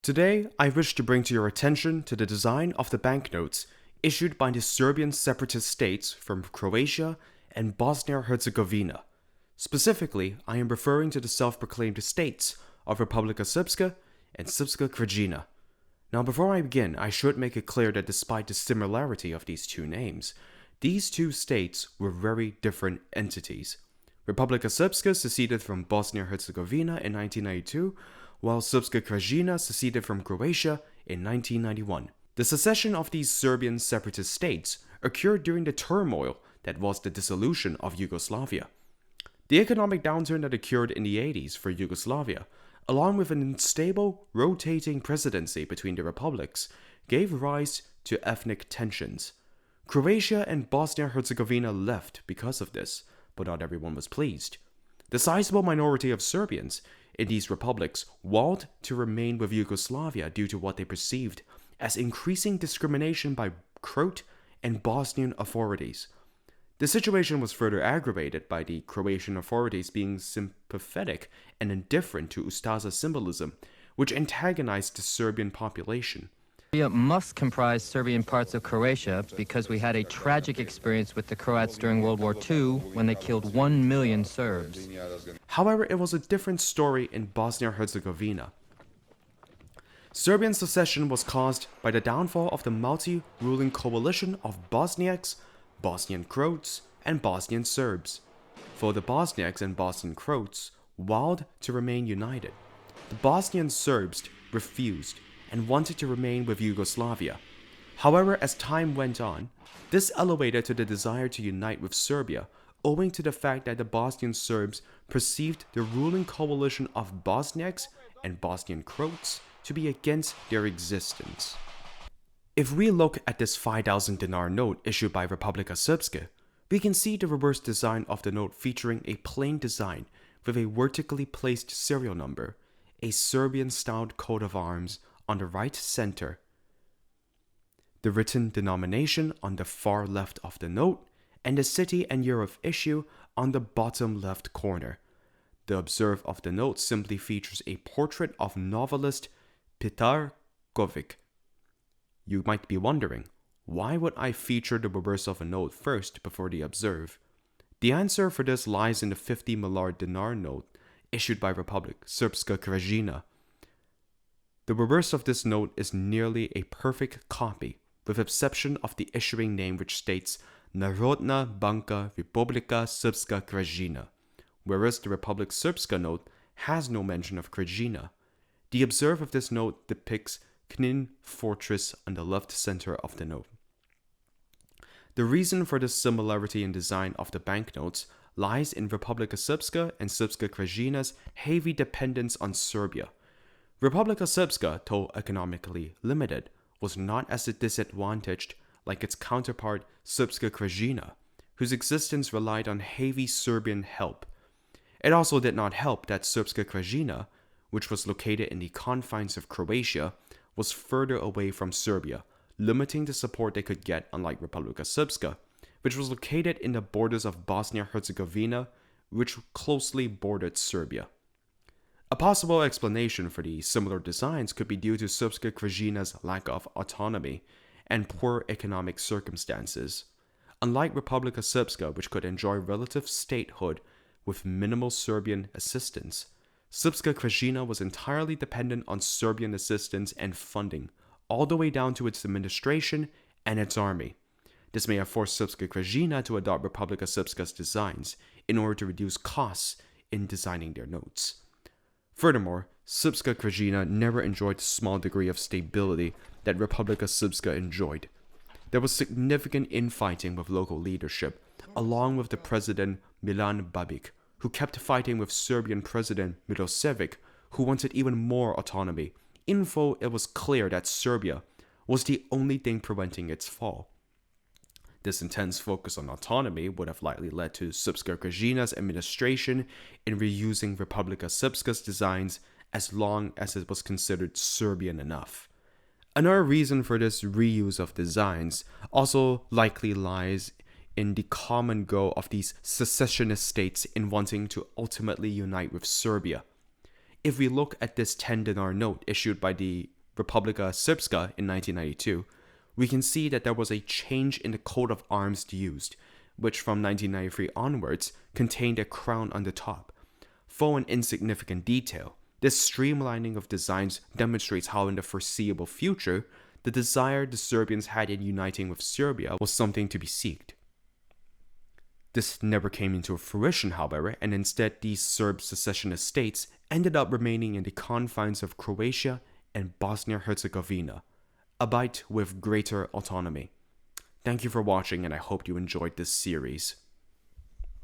Today, I wish to bring to your attention to the design of the banknotes issued by the Serbian separatist states from Croatia and Bosnia-Herzegovina. Specifically, I am referring to the self-proclaimed states of Republika Srpska and Srpska Krajina. Now, before I begin, I should make it clear that despite the similarity of these two names, these two states were very different entities. Republika Srpska seceded from Bosnia-Herzegovina in 1992, while Srpska Krajina seceded from Croatia in 1991. The secession of these Serbian separatist states occurred during the turmoil that was the dissolution of Yugoslavia. The economic downturn that occurred in the 80s for Yugoslavia, along with an unstable, rotating presidency between the republics, gave rise to ethnic tensions. Croatia and Bosnia-Herzegovina left because of this, but not everyone was pleased. The sizable minority of Serbians in these republics vowed to remain with Yugoslavia due to what they perceived as increasing discrimination by Croat and Bosnian authorities. The situation was further aggravated by the Croatian authorities being sympathetic and indifferent to Ustaša symbolism, which antagonized the Serbian population. Serbia must comprise Serbian parts of Croatia because we had a tragic experience with the Croats during World War II when they killed 1 million Serbs. However, it was a different story in Bosnia-Herzegovina. Serbian secession was caused by the downfall of the multi-ruling coalition of Bosniaks, Bosnian Croats, and Bosnian Serbs. For the Bosniaks and Bosnian Croats vowed to remain united. The Bosnian Serbs refused and wanted to remain with Yugoslavia. However, as time went on, this elevated to the desire to unite with Serbia, owing to the fact that the Bosnian Serbs perceived the ruling coalition of Bosniaks and Bosnian Croats to be against their existence. If we look at this 5,000 dinar note issued by Republika Srpska, we can see the reverse design of the note featuring a plain design with a vertically placed serial number, a Serbian-styled coat of arms on the right center, the written denomination on the far left of the note, and the city and year of issue on the bottom left corner. The obverse of the note simply features a portrait of novelist Petar Kovic. You might be wondering, why would I feature the reverse of a note first before the obverse? The answer for this lies in the 50 miliard dinar note issued by Republika Srpska Krajina. The reverse of this note is nearly a perfect copy, with exception of the issuing name which states Narodna Banka Republika Srpska Krajina, whereas the Republika Srpska note has no mention of Krajina. The obverse of this note depicts Knin fortress on the left center of the note. The reason for this similarity in design of the banknotes lies in Republika Srpska and Srpska Krajina's heavy dependence on Serbia. Republika Srpska, though economically limited, was not as disadvantaged like its counterpart Srpska Krajina, whose existence relied on heavy Serbian help. It also did not help that Srpska Krajina, which was located in the confines of Croatia, was further away from Serbia, limiting the support they could get, unlike Republika Srpska, which was located in the borders of Bosnia-Herzegovina, which closely bordered Serbia. A possible explanation for the similar designs could be due to Srpska Krajina's lack of autonomy and poor economic circumstances. Unlike Republika Srpska, which could enjoy relative statehood with minimal Serbian assistance, Srpska Krajina was entirely dependent on Serbian assistance and funding, all the way down to its administration and its army. This may have forced Srpska Krajina to adopt Republika Srpska's designs in order to reduce costs in designing their notes. Furthermore, Srpska Krajina never enjoyed the small degree of stability that Republika Srpska enjoyed. There was significant infighting with local leadership, along with the president Milan Babic, who kept fighting with Serbian President Milosevic, who wanted even more autonomy, even though it was clear that Serbia was the only thing preventing its fall. This intense focus on autonomy would have likely led to Srpska Krajina's administration in reusing Republika Srpska's designs as long as it was considered Serbian enough. Another reason for this reuse of designs also likely lies in the common goal of these secessionist states in wanting to ultimately unite with Serbia. If we look at this 10 dinar note issued by the Republika Srpska in 1992, we can see that there was a change in the coat of arms used, which from 1993 onwards contained a crown on the top. For an insignificant detail, this streamlining of designs demonstrates how in the foreseeable future, the desire the Serbians had in uniting with Serbia was something to be sought. This never came into fruition, however, and instead these Serb secessionist states ended up remaining in the confines of Croatia and Bosnia-Herzegovina, albeit with greater autonomy. Thank you for watching, and I hope you enjoyed this series.